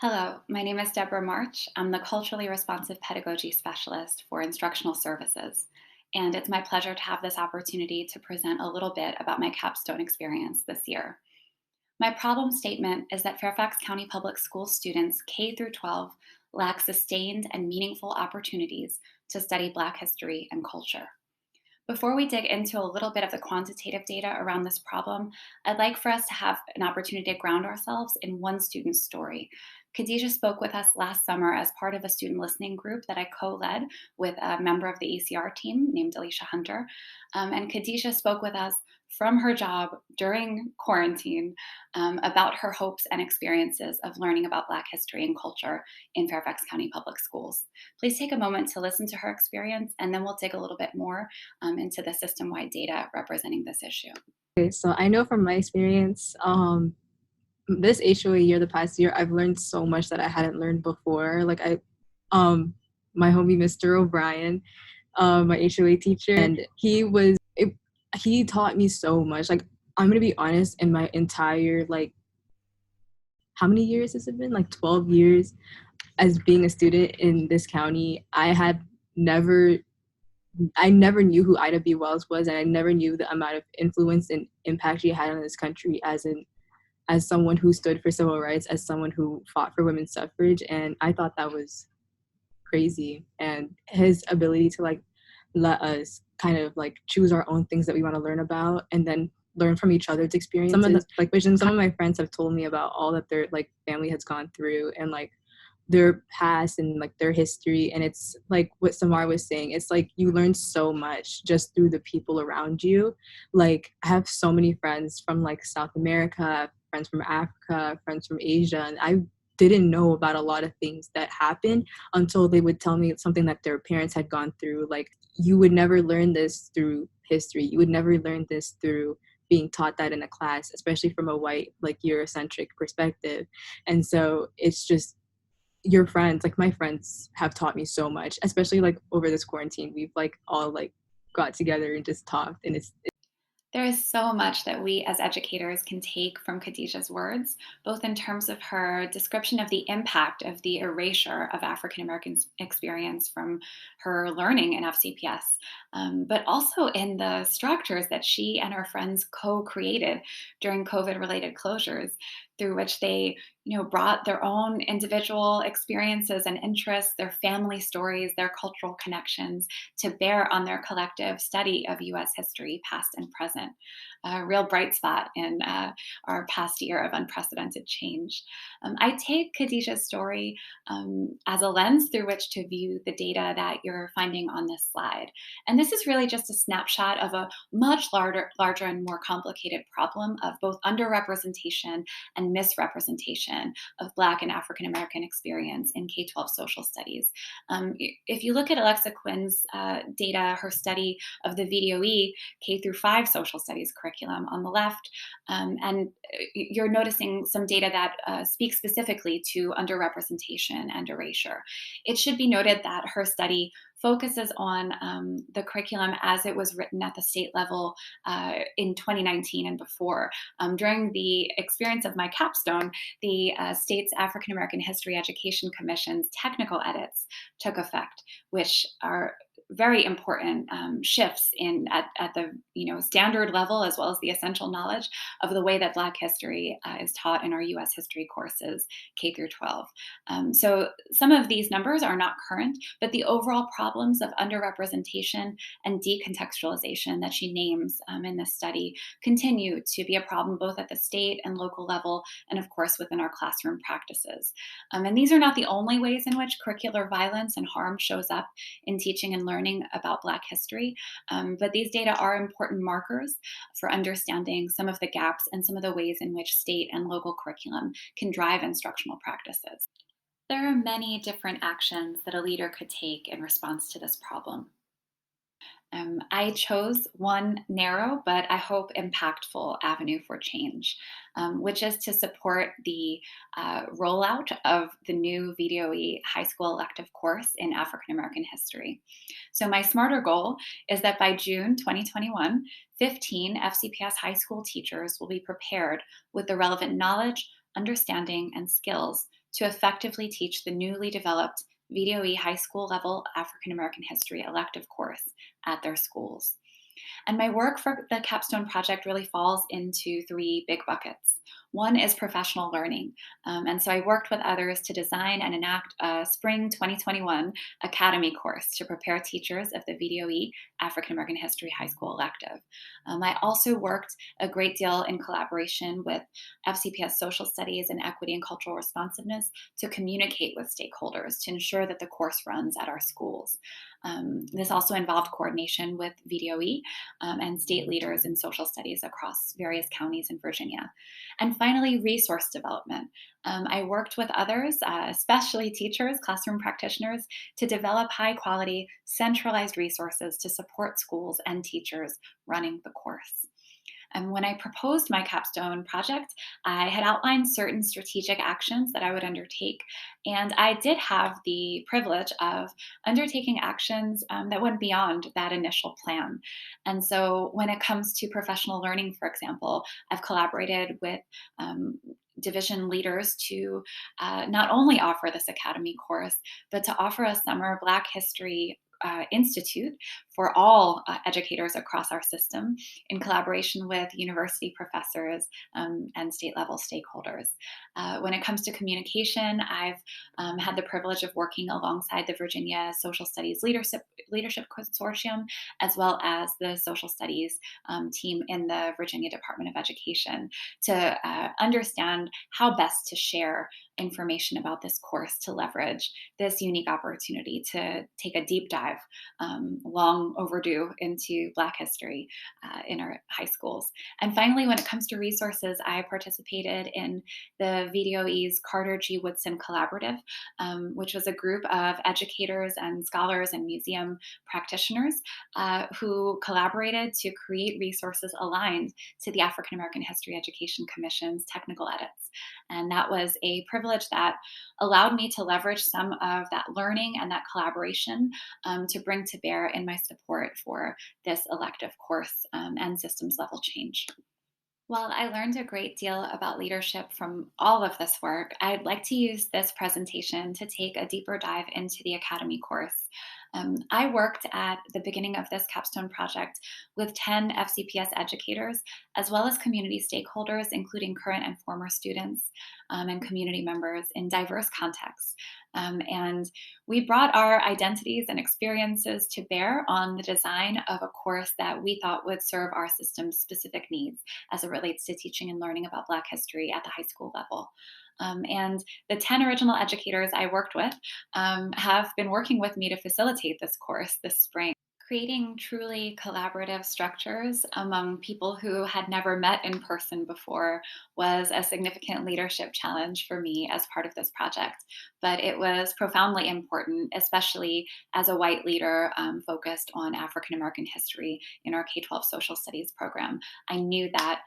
Hello, my name is Deborah March. I'm the Culturally Responsive Pedagogy Specialist for Instructional Services, and it's my pleasure to have this opportunity to present a little bit about my capstone experience this year. My problem statement is that Fairfax County Public School students K through 12 lack sustained and meaningful opportunities to study Black history and culture. Before we dig into a little bit of the quantitative data around this problem, I'd like for us to have an opportunity to ground ourselves in one student's story. Khadijah spoke with us last summer as part of a student listening group that I co-led with a member of the ACR team named Alicia Hunter. And Khadijah spoke with us from her job during quarantine about her hopes and experiences of learning about Black history and culture in Fairfax County Public Schools. Please take a moment to listen to her experience, and then we'll dig a little bit more into the system-wide data representing this issue. Okay, so I know from my experience, this HOA year, the past year, I've learned so much that I hadn't learned before. My homie Mr. O'Brien, my HOA teacher, and he taught me so much. Like, I'm gonna be honest, in my entire how many years has it been? Like 12 years as being a student in this county, never I never knew who Ida B. Wells was, and I never knew the amount of influence and impact she had on this country as someone who stood for civil rights, as someone who fought for women's suffrage. And I thought that was crazy. And his ability to let us kind of choose our own things that we want to learn about, and then learn from each other's experiences. Some of my friends have told me about all that their family has gone through, and their past and their history. And it's like what Samar was saying, it's like you learn so much just through the people around you. I have so many friends from South America, friends from Africa, friends from Asia, and I didn't know about a lot of things that happened until they would tell me something that their parents had gone through. You would never learn this through history, you would never learn this through being taught that in a class, especially from a white Eurocentric perspective. And so it's just your friends, my friends have taught me so much, especially over this quarantine. We've all got together and just talked, and it's There is so much that we as educators can take from Khadijah's words, both in terms of her description of the impact of the erasure of African Americans' experience from her learning in FCPS, but also in the structures that she and her friends co-created during COVID-related closures, through which they brought their own individual experiences and interests, their family stories, their cultural connections to bear on their collective study of US history, past and present. A real bright spot in our past year of unprecedented change. I take Khadijah's story as a lens through which to view the data that you're finding on this slide. And this is really just a snapshot of a much larger and more complicated problem of both underrepresentation and misrepresentation of Black and African American experience in K-12 social studies. If you look at Alexa Quinn's data, her study of the VDOE K through 5 social studies curriculum on the left, and you're noticing some data that speaks specifically to underrepresentation and erasure. It should be noted that her study focuses on the curriculum as it was written at the state level in 2019 and before. During the experience of my capstone, the state's African American History Education Commission's technical edits took effect, which are very important shifts at the standard level, as well as the essential knowledge of the way that Black history is taught in our U.S. history courses K through 12. So some of these numbers are not current, but the overall problems of underrepresentation and decontextualization that she names in this study continue to be a problem both at the state and local level, and of course within our classroom practices. And these are not the only ways in which curricular violence and harm shows up in teaching and learning about Black history, but these data are important markers for understanding some of the gaps and some of the ways in which state and local curriculum can drive instructional practices. There are many different actions that a leader could take in response to this problem. I chose one narrow, but I hope impactful avenue for change, which is to support the rollout of the new VDOE high school elective course in African American history. So my smarter goal is that by June 2021, 15 FCPS high school teachers will be prepared with the relevant knowledge, understanding, and skills to effectively teach the newly developed VDOE high school level African American history elective course at their schools. And my work for the capstone project really falls into three big buckets. One is professional learning. And so I worked with others to design and enact a spring 2021 academy course to prepare teachers of the VDOE African American History High School elective. I also worked a great deal in collaboration with FCPS Social Studies and Equity and Cultural Responsiveness to communicate with stakeholders to ensure that the course runs at our schools. This also involved coordination with VDOE and state leaders in social studies across various counties in Virginia. And finally, resource development. I worked with others, especially teachers, classroom practitioners, to develop high quality, centralized resources to support schools and teachers running the course. And when I proposed my capstone project, I had outlined certain strategic actions that I would undertake. And I did have the privilege of undertaking actions that went beyond that initial plan. And so when it comes to professional learning, for example, I've collaborated with division leaders to not only offer this academy course, but to offer a summer Black History Institute for all educators across our system in collaboration with university professors and state level stakeholders. When it comes to communication, I've had the privilege of working alongside the Virginia Social Studies Leadership Consortium, as well as the Social Studies team in the Virginia Department of Education to understand how best to share information about this course to leverage this unique opportunity to take a deep dive, long overdue, into Black history in our high schools. And finally, when it comes to resources, I participated in the VDOE's Carter G. Woodson Collaborative, which was a group of educators and scholars and museum practitioners who collaborated to create resources aligned to the African American History Education Commission's technical edits. And that was a privilege that allowed me to leverage some of that learning and that collaboration to bring to bear in my support for this elective course and systems level change. While I learned a great deal about leadership from all of this work, I'd like to use this presentation to take a deeper dive into the Academy course. I worked at the beginning of this capstone project with 10 FCPS educators, as well as community stakeholders, including current and former students and community members in diverse contexts. And we brought our identities and experiences to bear on the design of a course that we thought would serve our system's specific needs as it relates to teaching and learning about Black history at the high school level. And the 10 original educators I worked with have been working with me to facilitate this course this spring. Creating truly collaborative structures among people who had never met in person before was a significant leadership challenge for me as part of this project. But it was profoundly important, especially as a white leader focused on African American history in our K 12 social studies program. I knew that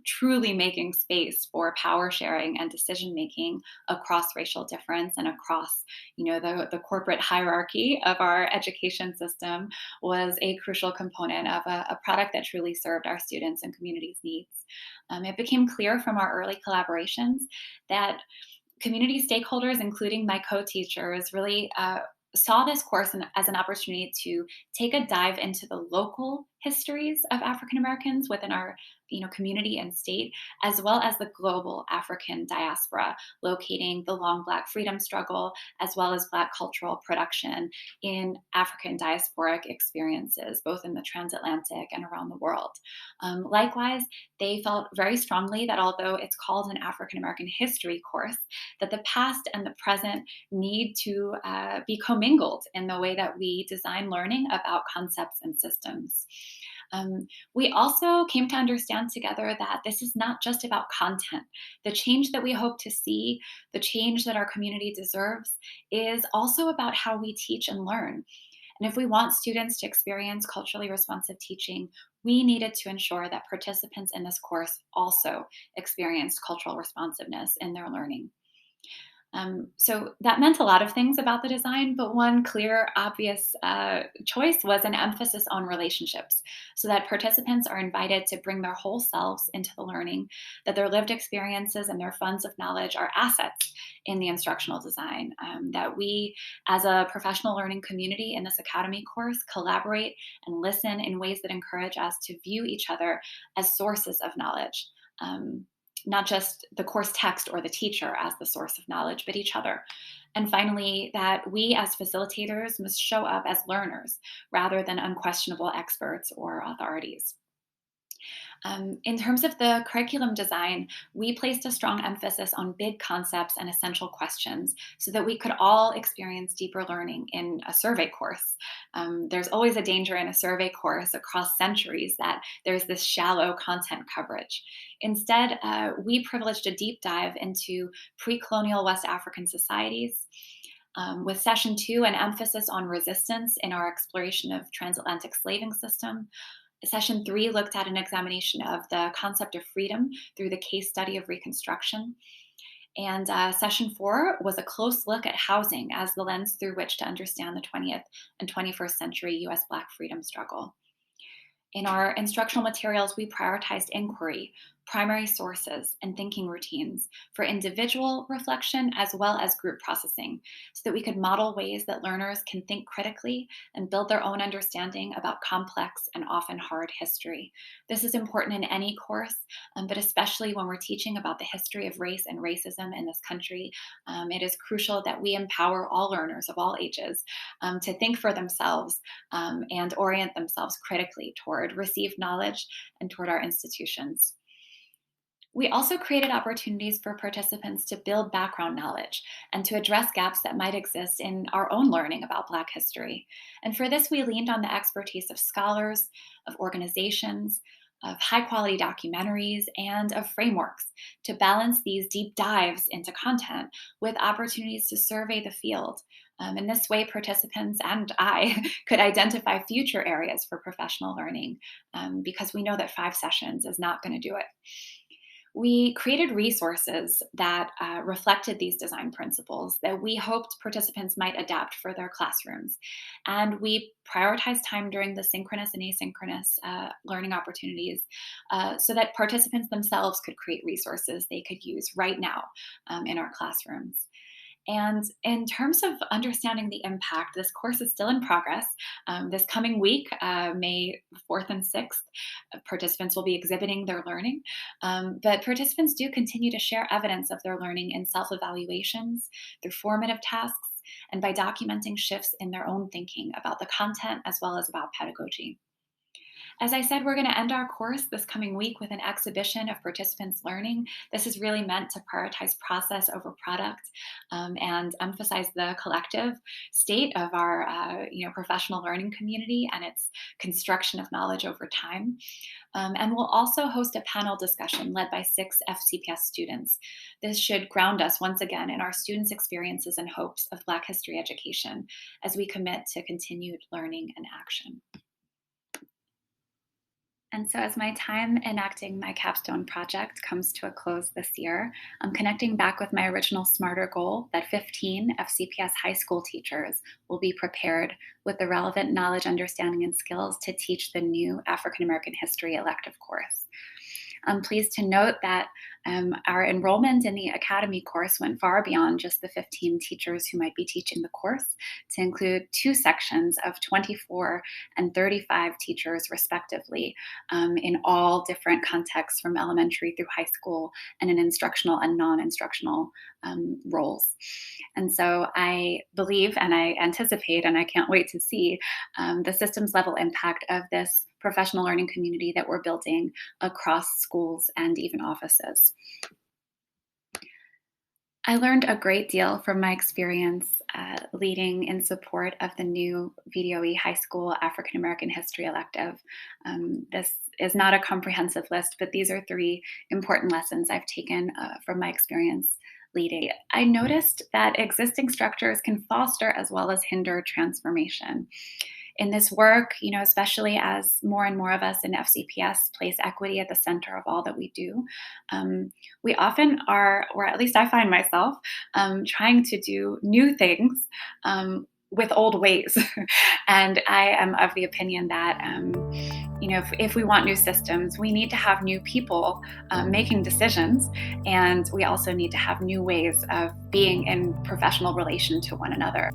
truly making space for power sharing and decision making across racial difference and across, the corporate hierarchy of our education system was a crucial component of a product that truly served our students and communities' needs. It became clear from our early collaborations that community stakeholders, including my co-teachers, really saw this course as an opportunity to take a dive into the local histories of African Americans within our community and state, as well as the global African diaspora, locating the long Black freedom struggle, as well as Black cultural production in African diasporic experiences, both in the transatlantic and around the world. Likewise, they felt very strongly that although it's called an African American history course, that the past and the present need to be commingled in the way that we design learning about concepts and systems. We also came to understand together that this is not just about content. The change that we hope to see, the change that our community deserves, is also about how we teach and learn. And if we want students to experience culturally responsive teaching, we needed to ensure that participants in this course also experienced cultural responsiveness in their learning. So that meant a lot of things about the design, but one clear, obvious choice was an emphasis on relationships, so that participants are invited to bring their whole selves into the learning, that their lived experiences and their funds of knowledge are assets in the instructional design, that we, as a professional learning community in this academy course, collaborate and listen in ways that encourage us to view each other as sources of knowledge. Not just the course text or the teacher as the source of knowledge, but each other. And finally, that we as facilitators must show up as learners rather than unquestionable experts or authorities. In terms of the curriculum design, we placed a strong emphasis on big concepts and essential questions so that we could all experience deeper learning in a survey course. There's always a danger in a survey course across centuries that there's this shallow content coverage. Instead, we privileged a deep dive into pre colonial West African societies. With session two, an emphasis on resistance in our exploration of transatlantic slaving system. Session three looked at an examination of the concept of freedom through the case study of Reconstruction. And session four was a close look at housing as the lens through which to understand the 20th and 21st century US Black freedom struggle. In our instructional materials, we prioritized inquiry, primary sources, and thinking routines for individual reflection as well as group processing, so that we could model ways that learners can think critically and build their own understanding about complex and often hard history. This is important in any course, but especially when we're teaching about the history of race and racism in this country. It is crucial that we empower all learners of all ages to think for themselves and orient themselves critically toward received knowledge and toward our institutions. We also created opportunities for participants to build background knowledge and to address gaps that might exist in our own learning about Black history. And for this, we leaned on the expertise of scholars, of organizations, of high quality documentaries, and of frameworks to balance these deep dives into content with opportunities to survey the field. In this way, participants and I could identify future areas for professional learning because we know that 5 sessions is not going to do it. We created resources that reflected these design principles that we hoped participants might adapt for their classrooms. And we prioritized time during the synchronous and asynchronous learning opportunities so that participants themselves could create resources they could use right now in our classrooms. And in terms of understanding the impact, this course is still in progress. This coming week, May 4th and 6th, participants will be exhibiting their learning. But participants do continue to share evidence of their learning in self evaluations, through formative tasks, and by documenting shifts in their own thinking about the content as well as about pedagogy. As I said, we're going to end our course this coming week with an exhibition of participants' learning. This is really meant to prioritize process over product and emphasize the collective state of our professional learning community and its construction of knowledge over time. And we'll also host a panel discussion led by 6 FCPS students. This should ground us once again in our students' experiences and hopes of Black history education as we commit to continued learning and action. And so, as my time enacting my capstone project comes to a close this year, I'm connecting back with my original SMARTER goal that 15 FCPS high school teachers will be prepared with the relevant knowledge, understanding, and skills to teach the new African American history elective course. I'm pleased to note that our enrollment in the Academy course went far beyond just the 15 teachers who might be teaching the course to include 2 sections of 24 and 35 teachers, respectively, in all different contexts from elementary through high school and in instructional and non-instructional roles. And so I believe and I anticipate, and I can't wait to see the systems level impact of this professional learning community that we're building across schools and even offices. I learned a great deal from my experience leading in support of the new VDOE High School African American History elective. This is not a comprehensive list, but these are 3 important lessons I've taken from my experience leading. I noticed that existing structures can foster as well as hinder transformation. in this work, especially as more and more of us in FCPS place equity at the center of all that we do, we often are, or at least I find myself, trying to do new things with old ways. And I am of the opinion that, if we want new systems, we need to have new people making decisions. And we also need to have new ways of being in professional relation to one another.